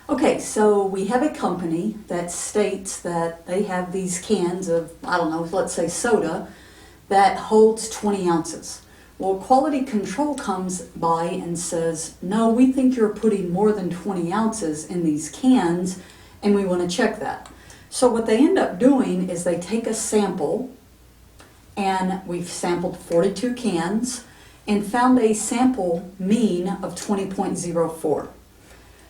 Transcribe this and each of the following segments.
Okay, so we have a company that states that they have these cans of, I don't know, let's say soda, that holds 20 ounces. Well, quality control comes by and says, no, we think you're putting more than 20 ounces in these cans, and we want to check that. So what they end up doing is they take a sample, and we've sampled 42 cans, and found a sample mean of 20.04.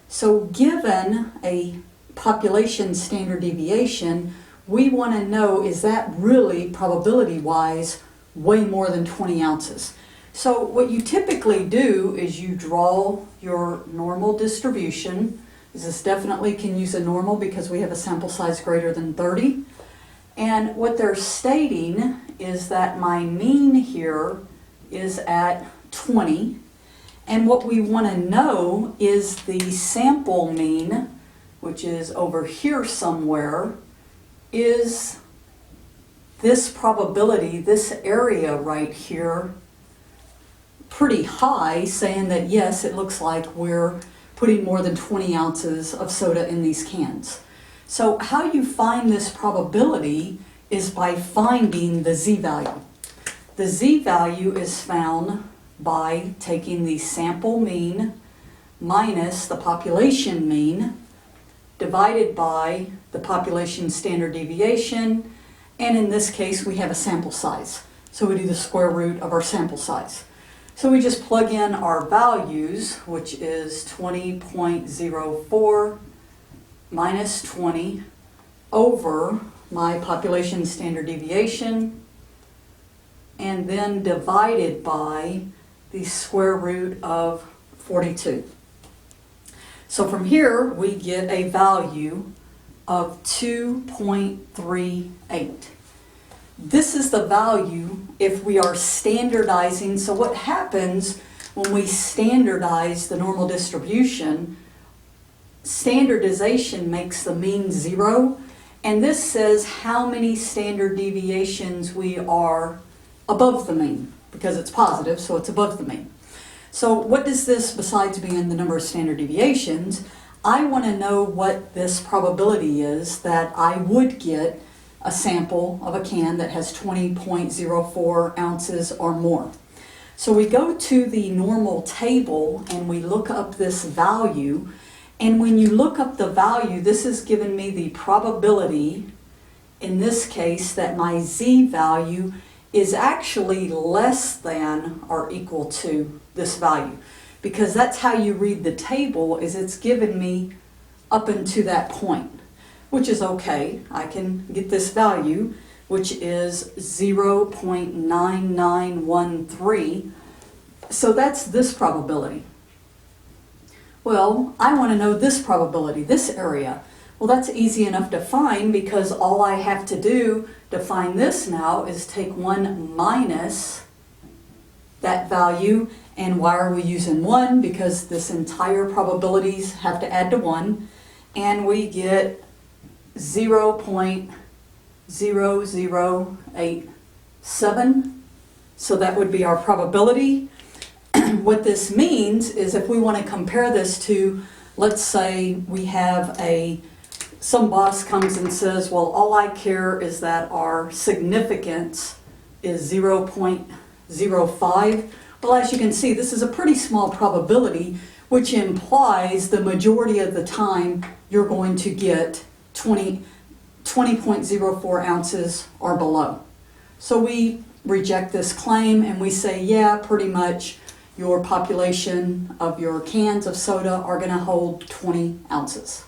So given a population standard deviation, we want to know, is that really probability-wise way more than 20 ounces? So what you typically do is you draw your normal distribution. This definitely can use a normal because we have a sample size greater than 30. And what they're stating is that my mean here is at 20. And what we want to know is the sample mean, which is over here somewhere, is this probability, this area right here, pretty high, saying that yes, it looks like we're putting more than 20 ounces of soda in these cans. So how you find this probability is by finding the z-value. The z-value is found by taking the sample mean minus the population mean divided by the population standard deviation, and in this case we have a sample size. So we do the square root of our sample size. So we just plug in our values, which is 20.04 minus 20 over my population standard deviation, and then divided by the square root of 42. So from here we get a value of 2.38. This is the value if we are standardizing. So what happens when we standardize the normal distribution? Standardization makes the mean 0, and this says how many standard deviations we are above the mean, because it's positive, so it's above the mean. So what does this, besides being the number of standard deviations, I want to know what this probability is that I would get a sample of a can that has 20.04 ounces or more. So we go to the normal table and we look up this value, and when you look up the value, this is giving me the probability, in this case, that my z-value is actually less than or equal to this value, because that's how you read the table, is it's given me up into that point, which is okay. I can get this value, which is 0.9913. So that's this probability. Well, I want to know this probability, this area. Well, that's easy enough to find, because all I have to do to find this now is take 1 minus that value. And why are we using 1? Because this entire probabilities have to add to 1. And we get 0.0087. So that would be our probability. What this means is if we want to compare this to, let's say we have some boss comes and says, well, all I care is that our significance is 0.05. Well, as you can see, this is a pretty small probability, which implies the majority of the time you're going to get 20.04 ounces or below. So we reject this claim and we say, yeah, pretty much your population of your cans of soda are going to hold 20 ounces.